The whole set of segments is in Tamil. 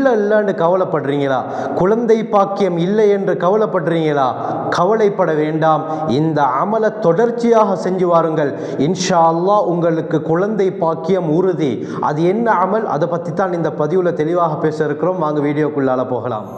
புள்ள இல்லைன்னு கவலைப்படுறீங்களா? குழந்தை பாக்கியம் இல்லை என்று கவலைப்படுறீங்களா? கவலைப்பட வேண்டாம். இந்த அமலை தொடர்ச்சியாக செஞ்சு வாருங்கள். இன்ஷா அல்லாஹ் உங்களுக்கு குழந்தை பாக்கியம் உறுதி. அது என்ன அமல், அதை பற்றி தான் இந்த பதிவில் தெளிவாக பேச இருக்கிறோம். வாங்க வீடியோக்குள்ளால போகலாம்.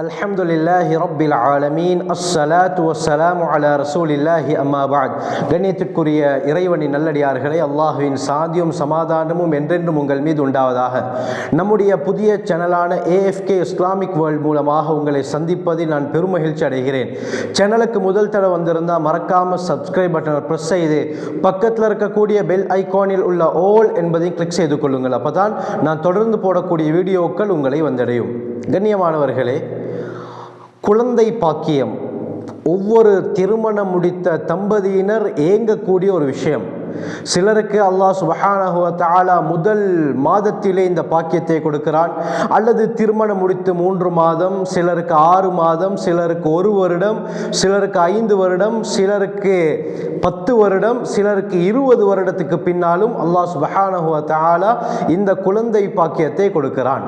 அல்ஹம்துலில்லாஹி ரப்பில் ஆலமீன். அஸ்ஸலாத்து வஸ்ஸலாமு அலா ரசூலில்லாஹி அம்மா பஅத். கண்ணியத்திற்குரிய இறைவனின் நல்லடியார்களே, அல்லாஹ்வின் சாந்தியும் சமாதானமும் என்றென்றும் உங்கள் மீது உண்டாவதாக. நம்முடைய புதிய சேனலான AFK இஸ்லாமிக் வேர்ல்ட் மூலமாக உங்களை சந்திப்பதில் நான் பெருமகிழ்ச்சி அடைகிறேன். சேனலுக்கு முதல் தடவை வந்திருந்தால் மறக்காமல் சப்ஸ்கிரைப் பட்டனை ப்ரெஸ் செய்து பக்கத்தில் இருக்கக்கூடிய பெல் ஐகானில் உள்ள ஆல் என்பதையும் கிளிக் செய்து கொள்ளுங்கள். அப்போ தான் நான் தொடர்ந்து போடக்கூடிய வீடியோக்கள் உங்களை வந்தடையும். கண்ணியமானவர்களே, குழந்தை பாக்கியம் ஒவ்வொரு திருமணம் முடித்த தம்பதியினர் ஏங்கக்கூடிய ஒரு விஷயம். சிலருக்கு அல்லாஹ் சுப்ஹானஹு வ தஆலா முதல் மாதத்திலே இந்த பாக்கியத்தை கொடுக்கிறான். அல்லது திருமணம் முடித்து 3 மாதம், சிலருக்கு 6 மாதம், சிலருக்கு 1 வருடம், சிலருக்கு 5 வருடம், சிலருக்கு 10 வருடம், சிலருக்கு 20 வருடத்துக்கு பின்னாலும் அல்லாஹ் சுப்ஹானஹு வ தஆலா இந்த குழந்தை பாக்கியத்தை கொடுக்கிறான்.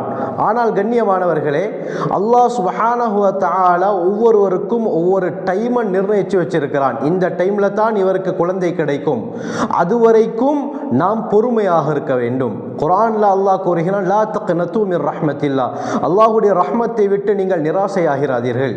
ஆனால் கண்ணியமானவர்களே, அல்லாஹ் சுப்ஹானஹு வ தஆலா ஒவ்வொருவருக்கும் ஒவ்வொரு டைமை நிர்ணயித்து வச்சிருக்கிறான். இந்த டைமில் தான் இவருக்கு குழந்தை கிடைக்கும். அதுவரைக்கும் நாம் பொறுமையாக இருக்க வேண்டும். குர்ஆன்ல அல்லாஹ் கூறுகிறான், லா தக்னது மின் ரஹ்மத்தில்லாஹ், அல்லாஹ்வுடைய ரஹ்மத்தை விட்டு நீங்கள் நிராசையாகிறாதீர்கள்.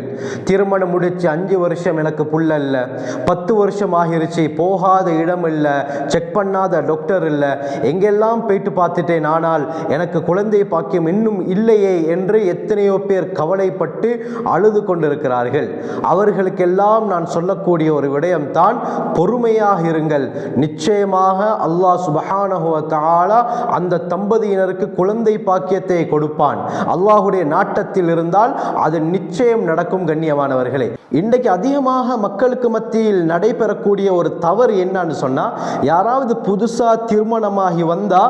திருமணம் முடிச்சு 5 வருஷம் எனக்கு புள்ள இல்லை, 10 வருஷம் ஆகிருச்சு, போகாத இடம் இல்லை, செக் பண்ணாத டாக்டர் இல்லை, எங்கெல்லாம் போயிட்டு பார்த்துட்டேன், ஆனால் எனக்கு குழந்தை பாக்கியம் இன்னும் இல்லையே என்று எத்தனையோ பேர் கவலைப்பட்டு அழுது கொண்டிருக்கிறார்கள். அவர்களுக்கெல்லாம் நான் சொல்லக்கூடிய ஒரு விடயம்தான், பொறுமையாக இருங்கள். நிச்சயமாக அல்லாஹ் சுப்ஹானஹு வ தஆலா அந்த தம்பதியினருக்கு குழந்தை பாக்கியத்தை கொடுப்பான். அல்லாஹ்வுடைய நாட்டத்தில் இருந்தால் அது நிச்சயம் நடக்கும். கண்ணியமானவர்களே, இன்றைக்கு அதிகமாக மக்களுக்கு மத்தியில் நடைபெறக்கூடிய ஒரு தவறு என்னன்னு சொன்னா, யாராவது புதுசா திருமணமாகி வந்தா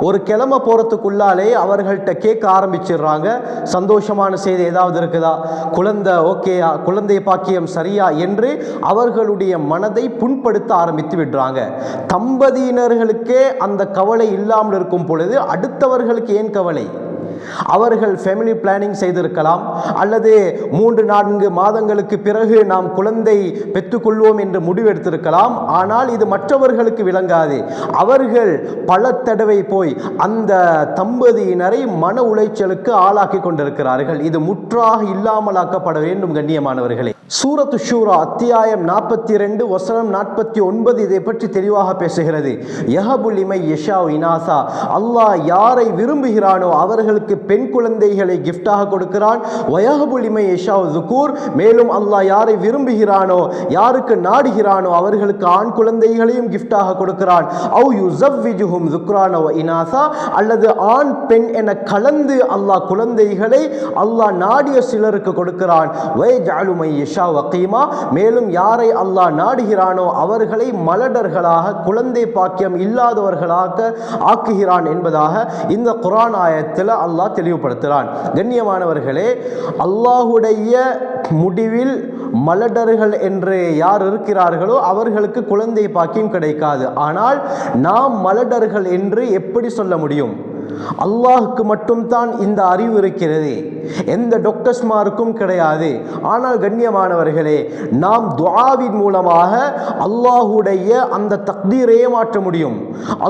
ஒரு கிழமை போறதுக்குள்ளாலே அவர்கள்ட்ட கேட்க ஆரம்பிச்சிடுறாங்க, சந்தோஷமான செய்தி ஏதாவது இருக்குதா, குழந்தை ஓகேயா, குழந்தை பாக்கியம் சரியா என்று அவர்களுடைய மனதை புண்படுத்த ஆரம்பித்து விடுறாங்க. தம்பதியினர்களுக்கே அந்த கவலை இல்லாமல் இருக்கும் பொழுது அடுத்தவர்களுக்கு ஏன் கவலை? அவர்கள் ஃபேமிலி பிளானிங் செய்திருக்கலாம், அல்லது 3-4 மாதங்களுக்கு பிறகு நாம் குழந்தை பெற்றுக்கொள்வோம் என்று முடிவெடுத்திருக்கலாம். ஆனால் இது மற்றவர்களுக்கு விளங்காது. அவர்கள் பல தடவை போய் அந்த தம்பதியினரை மன உளைச்சலுக்கு ஆளாக்கி கொண்டிருக்கிறார்கள். இது முற்றாக இல்லாமலாக்கப்பட வேண்டும். கண்ணியமானவர்களே, சூரத்து ஷூரா அத்தியாயம் 42 வசனம் 49 இதை பற்றி தெளிவாக பேசுகிறது. யஹபு லிமை யஷா இனாசா, அல்லாஹ் யாரை விரும்புகிறானோ அவர்களுக்கு பெண் குழந்தைகளை கிஃப்டாக கொடுக்கிறான். வயஹபு லிமை யஷா ஸுகூர், மேலும் அல்லாஹ் யாரை விரும்புகிறானோ, யாருக்கு நாடுகிறானோ அவர்களுக்கு ஆண் குழந்தைகளையும் கிஃப்டாக கொடுக்கிறான். அவ் யுஸவ்விஜுஹும் ஸுக்ரான வ இனாசா, அல்லது ஆண் பெண் என கலந்து அல்லாஹ் குழந்தைகளை அல்லாஹ் நாடிய சிலருக்கு கொடுக்கிறான். வயஜஅலு மை யஷா வகீமா, மேலும் யாரை அல்லாஹ் நாடுகிறானோ அவர்களை மலடர்களாக, குழந்தை பாக்கியம் இல்லாதவர்களாக ஆக்குகிறான் என்பதாக இந்த குர்ஆன் ஆயத்தில் அல்லாஹ் தெளிவுபடுத்துகிறான். கண்ணியமானவர்களே, அல்லாஹ்வுடைய முடிவில் மலடர்கள் என்று யார் இருக்கிறார்களோ அவர்களுக்கு குழந்தை பாக்கியம் கிடைக்காது. ஆனால் நாம் மலடர்கள் என்று எப்படி சொல்ல முடியும்? அல்லாஹுக்கு மட்டும்தான் இந்த அறிவு இருக்கிறது, எந்த டாக்டர்ஸ்மாருக்கும் கிடையாது. ஆனால் கண்ணியமானவர்களே, நாம் துஆவின் மூலமாக அல்லாஹுடைய அந்த தக்தீரையே மாற்ற முடியும்.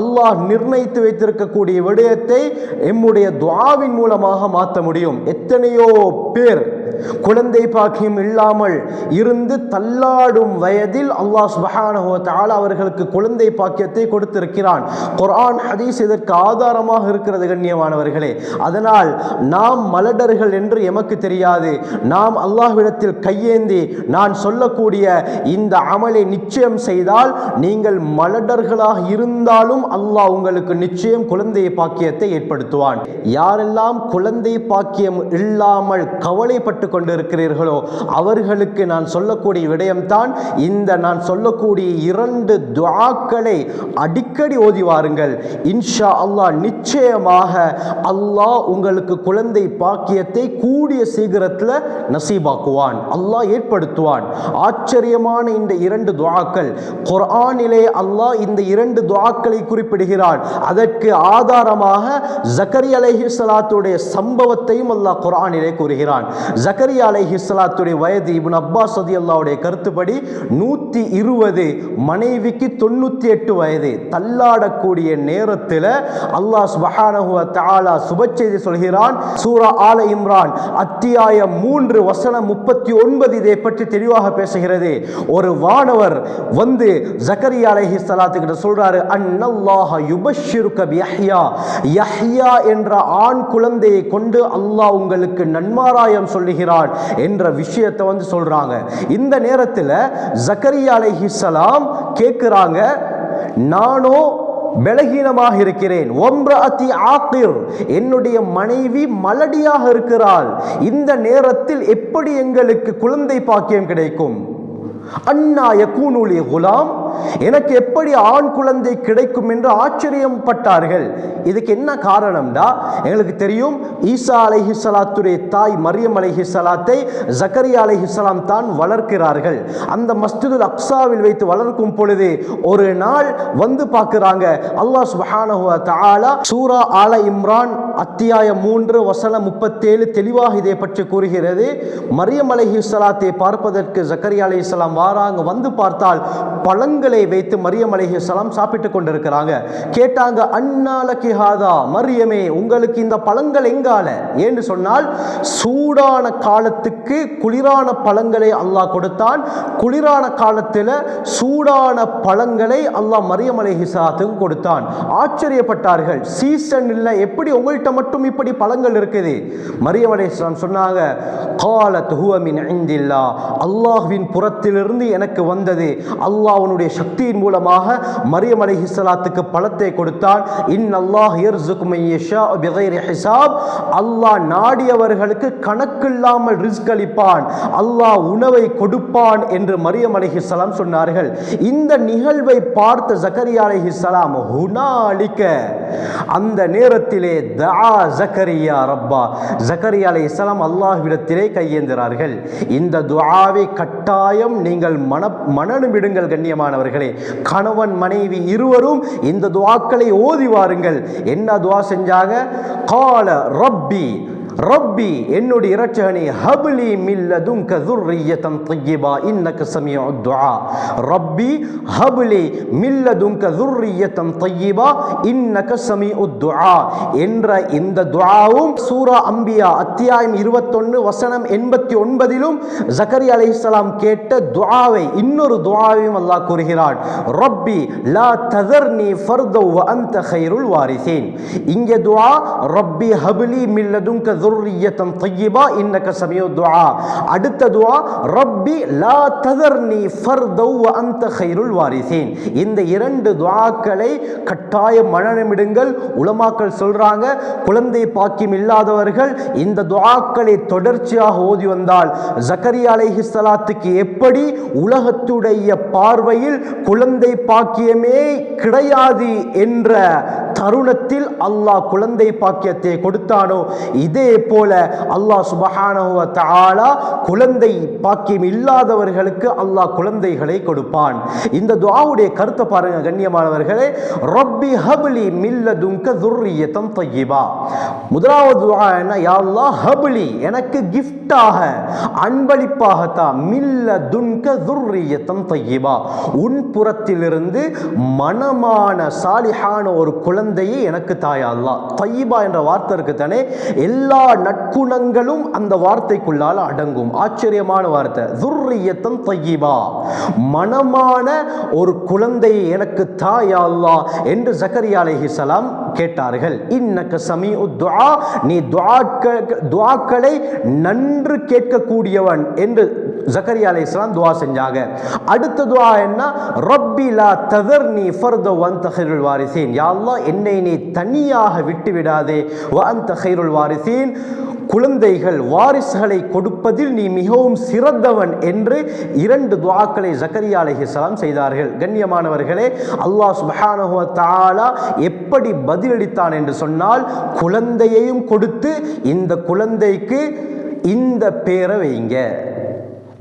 அல்லாஹ் நிர்ணயித்து வைத்திருக்கக்கூடிய விடயத்தை எம்முடைய துஆவின் மூலமாக மாற்ற முடியும். எத்தனையோ பேர் குழந்தை பாக்கியம் இல்லாமல் இருந்து தள்ளாடும் வயதில் அல்லாஹ் சுப்ஹானஹு வ தஆலா அவர்களுக்கு குழந்தை பாக்கியத்தை கொடுத்திருக்கிறான். குர்ஆன் ஹதீஸ் இதற்கு ஆதாரமாக இருக்கிறது. கண்ணியமானவர்களே, அதனால் நாம் மலடர்கள் என்று எமக்கு தெரியாது. நாம் அல்லாஹ்விடத்தில் கையேந்தி நான் சொல்லக்கூடிய இந்த அமலை நிச்சயம் செய்தால், நீங்கள் மலடர்களாக இருந்தாலும் அல்லாஹ் உங்களுக்கு நிச்சயம் குழந்தை பாக்கியத்தை ஏற்படுத்துவான். யாரெல்லாம் குழந்தை பாக்கியம் இல்லாமல் கவலைப்பட்டு கொண்டிருக்கிறீர்களோ அவர்களுக்கு நான் சொல்லக்கூடிய விடயம்தான் இந்த நான் சொல்லக்கூடிய 2 துஆக்களை அடிக்கடி ஓதி வாருங்கள். இன்ஷா அல்லாஹ் நிச்சயமாக அல்லாஹ் உங்களுக்கு குழந்தை பாக்கியத்தை கூடிய சீக்கிரத்தில் நசீபாக்குவான், அல்லாஹ் ஏற்படுத்துவான். ஆச்சரியமான இந்த 2 துஆக்கள் குர்ஆனிலே அல்லாஹ் இந்த 2 துஆக்களை குறிப்பிடுகிறான். அதற்கு ஆதாரமாக ஜக்கரியா அலைஹிஸ்ஸலாத்துடைய சம்பவத்தையும் அல்லாஹ் குர்ஆனிலே கூறுகிறான். ஜக்கரியா அலைஹிஸ்ஸலாத்துடைய வயது இப்னு அப்பாஸ் ரலியல்லாஹுடைய கருத்துப்படி 120, மனைவிக்கு 98 வயது. தள்ளாடக்கூடிய நேரத்தில் அல்லாஹ் சுப்ஹானஹு வ தஆலா சுபச்செய்தி சொல்கிறான். சூரா ஆல இம்ரான் அத்தியாயம் 3 வசனம் 39 இதை பற்றி தெளிவாக பேசுகிறது. ஒரு வானவர் வந்து ஜக்கரியா அலைஹிஸ்ஸலாத்து கிட்ட சொல்றாரு, அன்னல்லாஹ யுபஷ்ஷிருக பியஹ்யா, யஹ்யா என்ற ஆண் குழந்தையை கொண்டு அல்லாஹ் உங்களுக்கு நன்மாராயம் சொல்லுகிறான் என்ற விஷயத்தை வந்து சொல்றாங்க. இந்த நேரத்தில் ஜக்கரியா அலைஹிஸ்ஸலாம் கேட்கிறாங்க, நானோ பலகீனமாக இருக்கிறேன், ஒம்ரஅத்தி ஆகிர், என்னுடைய மனைவி மலடியாக இருக்கிறாள், இந்த நேரத்தில் எப்படி எங்களுக்கு குழந்தை பாக்கியம் கிடைக்கும்? அன்னா யகூனு லி குலாம், எனக்கு எப்படி ஆண் குழந்தை கிடைக்கும் என்று ஆச்சரியப்பட்டார்கள். இதுக்கு என்ன காரணம்டா, எங்களுக்கு தெரியும் ஈசா அலைஹிஸ்ஸலாத்துடைய தாய் மரியம் அலைஹிஸ்ஸலாத்தை ஜக்கரியா அலைஹிஸ்ஸலாம் தான் வளர்க்கிறார்கள். அந்த மஸ்ஜிதுல் அக்ஸாவில் வைத்து வளர்க்கும் பொழுது ஒரு நாள் வந்து பார்க்கிறாங்க. அல்லாஹ் சுப்ஹானஹு வ தஆலா சூரா ஆல இம்ரான் அத்தியாயம் 3 வசனம் 37 தெளிவாக இதை பற்றி கூறுகிறது. மரியம் அலைஹிஸ்ஸலாத்தை பார்ப்பதற்கு ஜக்கரியா அலைஹிஸ்ஸலாம் வாராங்க. வந்து பார்த்தால் பழங்களை வைத்து மரியம் அலைஹிஸ்ஸலாம் சாப்பிட்டு கொண்டிருக்கிறாங்க. கேட்டாங்க, அன்னாலகி ஹாதா, மரியமே உங்களுக்கு இந்த பழங்கள் எங்கால? என்று சொன்னால் சூடான காலத்துக்கு குளிரான பழங்களை அல்லாஹ் கொடுத்தான். குளிரான காலத்தில் சூடான பழங்களை அல்லாஹ் மரியம் அலைஹிஸ்ஸலாத்துக்கு கொடுத்தான். ஆச்சரியப்பட்டார்கள், சீசன் இல்லை, எப்படி உங்கள்கிட்ட மட்டும் இப்படி பழங்கள் இருக்குது? மரியம் அலைஹிஸ்ஸலாம் சொன்னாங்க, காலத் ஹுவ மின் இந்தில்லாஹ், அல்லாஹ்வின் புறத்திலிருந்து எனக்கு வந்தது. அல்லாஹ்வுடைய சக்தியின் மூலமாக மரியம் அலைஹிஸ்ஸலாத்துக்கு பழத்தை கொடுத்தான். இன்னல்லாஹ் யர்ஸுகு மன் யஷா பிகைரி ஹிசாப், அல்லாஹ் நாடியவர்களுக்கு கணக்கில்லாமல் ரிஸ்க் அளிப்பான், அல்லாஹ் உணவை கொடுப்பான் என்று மரியம் அலைஹிஸ்ஸலாம் சொன்னார்கள். இந்த நிகழ்வை பார்த்த ஜக்கரியா அலைஹிஸ்ஸலாம் ஹுனாலிக, அந்த நேரத்திலே தஆ ஜக்கரியா ரப்பா, ஜக்கரியா அலைஹிஸ்ஸலாம் அல்லாஹ்விடத்திலே கையேந்திரார்கள். இந்த துஆவை கட்டாயம் நீங்கள் மனநமிடுங்கள் கண்ணியமானவர்களே. கணவன் மனைவி இருவரும் இந்த துஆக்களை ஓதி வாருங்கள். என்ன துஆ செஞ்சாங்க? கால ரப்பி, ரப்பி என்னுடைய இரட்சகனே, ஹப்லி மின் லதுன்க ذُرِّيَّةً طَيِّبَةً إِنَّكَ سَمِيعُ الدُّعَاء, ரப்பி ஹப்லி மின் லதுன்க ذُرِّيَّةً طَيِّبَةً إِنَّكَ سَمِيعُ الدُّعَاء என்ற இந்த துஆவும் சூரா அம்பியா அத்தியாயம் 21 வசனம் 89 ஜக்கரியா அலைஹிஸ்ஸலாம் கேட்ட துஆவை இன்னொரு துஆவையும் அல்லாஹ் கூறுகிறான். ரப்பி லா ததர்னி ஃபர்தா வ அன்த கைருல் வாரிசீன். இங்கே துஆ ரப்பி ஹப்லி மின் லதுன்க ذُرِّيَّةً طَيِّبَةً إِنَّكَ سَمِيعُ الدُّعَاء. அடுத்த துஆ ரப்பி லா ததர்னி ஃபர்தா வ அன்த கைருல் வாரிசீன். இந்த 2 துஆக்களை கட்டாயம் மனநமிடுங்கள். உலமாக்கள் சொல்றாங்க, குழந்தை பாக்கியம் இல்லாதவர்கள் இந்த துஆக்களை தொடர்ச்சியாக ஓதி வந்தால் ஜக்கரியா அலைஹிஸ்ஸலாத்துக்கு எப்படி உலகத்துடைய பார்வையில் குழந்தை பாக்கியமே கிடையாது என்ற தருணத்தில் அல்லாஹ் குழந்தை பாக்கியத்தை கொடுத்தானோ, இதே போல அல்லாஹ் சுப்ஹானஹு வ தஆலா குழந்தை பாக்கியம் இல்லாதவர்களுக்கு அல்லாஹ் குழந்தைகளை கொடுப்பான். இந்த துஆவுடைய கருத்தை பாருங்க கண்ணியமானவர்களே. ரப்பி ஹப்லி மின் லதுன்க ذُرِّيَّةً طَيِّبَةً. முதலாவது துஆ என்ன? யா அல்லாஹ் ஹப்லி, எனக்கு கிஃப்டாக அன்பளிப்பாக தா, மின் லதுன்க ذُرِّيَّةً طَيِّبَةً, உன் புறத்திலிருந்து மனமான சாலிஹான ஒரு குழந்தையை எனக்கு தாயா அல்லாஹ். தய்யிபா என்ற வார்த்தை இருக்கு தானே, எல்லா நற்குணங்களும் அந்த வார்த்தைக்குள்ளால் அடங்கும். ஆச்சரியமான வார்த்தை, ذُرِّيَّةً طَيِّبَةً, மனமான ஒரு குழந்தையை எனக்கு தாயா அல்லாஹ் என்று ஜக்கரியா அலைஹிஸ்ஸலாம் கேட்டார்கள். இன்னக சமீஉ துஆ, நீ துஆக்களை நன்று கேட்கக்கூடியவன் என்று ஜக்கரியா அலைஹிஸ்ஸலாம் துஆ செஞ்சாங்க. அடுத்த துஆ என்ன? ரப்பி லா ததர்னி ஃபர்தா வ அன்த கைருல் வாரிசீன். யா அல்லாஹ் என்னை நீ தனியாக விட்டு விடாதே, வ அன்த கைருல் வாரிசீன், குழந்தைகள் வாரிசுகளை கொடுப்பதில் நீ மிகவும் சிறந்தவன் என்று 2 துஆக்களை ஜக்கரியா அலைஹிஸ்ஸலாம் செய்தார்கள். கண்ணியமானவர்களே, அல்லாஹ் சுப்ஹானஹு வ தஆலா எப்படி பதிலளித்தான் என்று சொன்னால், குழந்தையையும் கொடுத்து இந்த குழந்தைக்கு இந்த பேரை வைங்க.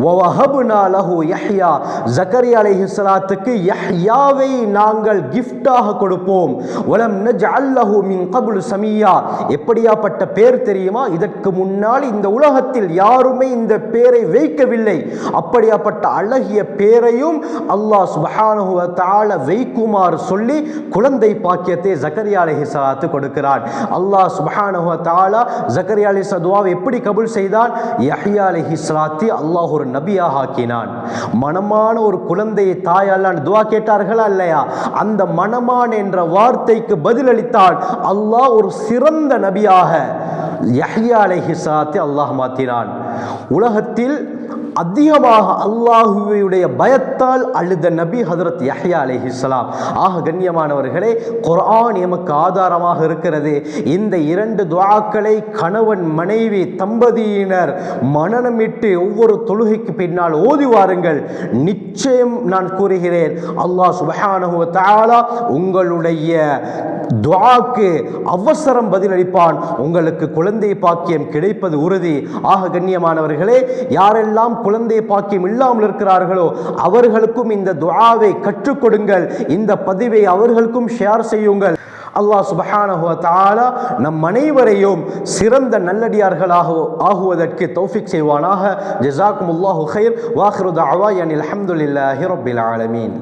வவஹப்னா லஹு யஹ்யா, ஜக்கரியா அலைஹிஸ்ஸலாத்துக்கு யஹ்யாவை நாங்கள் கிஃப்டாக கொடுப்போம். வலம் நஜ்அல் லஹு மின் கப்லு சமியா, எப்படியாப்பட்ட பேர் தெரியுமா? இதற்கு முன்னால் இந்த உலகத்தில் யாருமே இந்த பேரை வைக்கவில்லை. அப்படியாப்பட்ட அழகிய பேரையும் அல்லாஹ் சுப்ஹானஹு வ தஆலா வைக்குமாறு சொல்லி குழந்தை பாக்கியத்தை ஜக்கரியா அலைஹிஸ்ஸலாத்து கொடுக்கிறான். அல்லாஹ் சுப்ஹானஹு வ தஆலா ஜக்கரியா அலைஹிஸ்ஸலாம் துஆவை எப்படி கபூல் செய்தான்? யஹ்யா அலைஹிஸ்ஸலாத்தை அல்லாஹ் ஒரு நபியாக ஆக்கினான். மனமான ஒரு குழந்தையை தாயால் துஆ கேட்டார்களா இல்லையா? அந்த மனமான என்ற வார்த்தைக்கு பதிலளித்தான். அல்லாஹ் ஒரு சிறந்த நபியாக யஹ்யா அலைஹிஸ்ஸலாத்தை அல்லாஹ் மாற்றினான். உலகத்தில் அதிகமாக அல்லாஹுவுடைய பயத்தால் அழுத நபி ஹதரத் யஹ்யா அலைஹிஸ்ஸலாம். ஆக கண்ணியமானவர்களே, குர்ஆன் எமக்கு ஆதாரமாக இருக்கிறது. இந்த 2 துஆக்களை கணவன் மனைவி தம்பதியினர் மனனமிட்டு ஒவ்வொரு தொழுகைக்கு பின்னால் ஓதி வாருங்கள். நிச்சயம் நான் கூறுகிறேன், அல்லாஹ் சுப்ஹானஹு வ தஆலா உங்களுடைய துஆக்கு அவசரம் பதிலளிப்பான். உங்களுக்கு குழந்தை பாக்கியம் கிடைப்பது உறுதி. ஆக கண்ணியமானவர்களே, யாரெல்லாம் குழந்தை பாக்கியம் இல்லாமல் இருக்கிறார்களோ அவர்களுக்கும் இந்த துஆவை கற்றுக் கொடுங்கள். இந்த பதிவை அவர்களுக்கும் ஷேர் செய்யுங்கள். அல்லாஹ் சுப்ஹானஹு வ தஆலா நம் அனைவரையும் சிறந்த நல்லடியார்களாக ஆகுவதற்கு தௌஃபீக் செய்வானாக. ஜஸாக்குமுல்லாஹு கைர். வாஹிரு தஅவானா அல்ஹம்துலில்லாஹி ரப்பில் ஆலமீன்.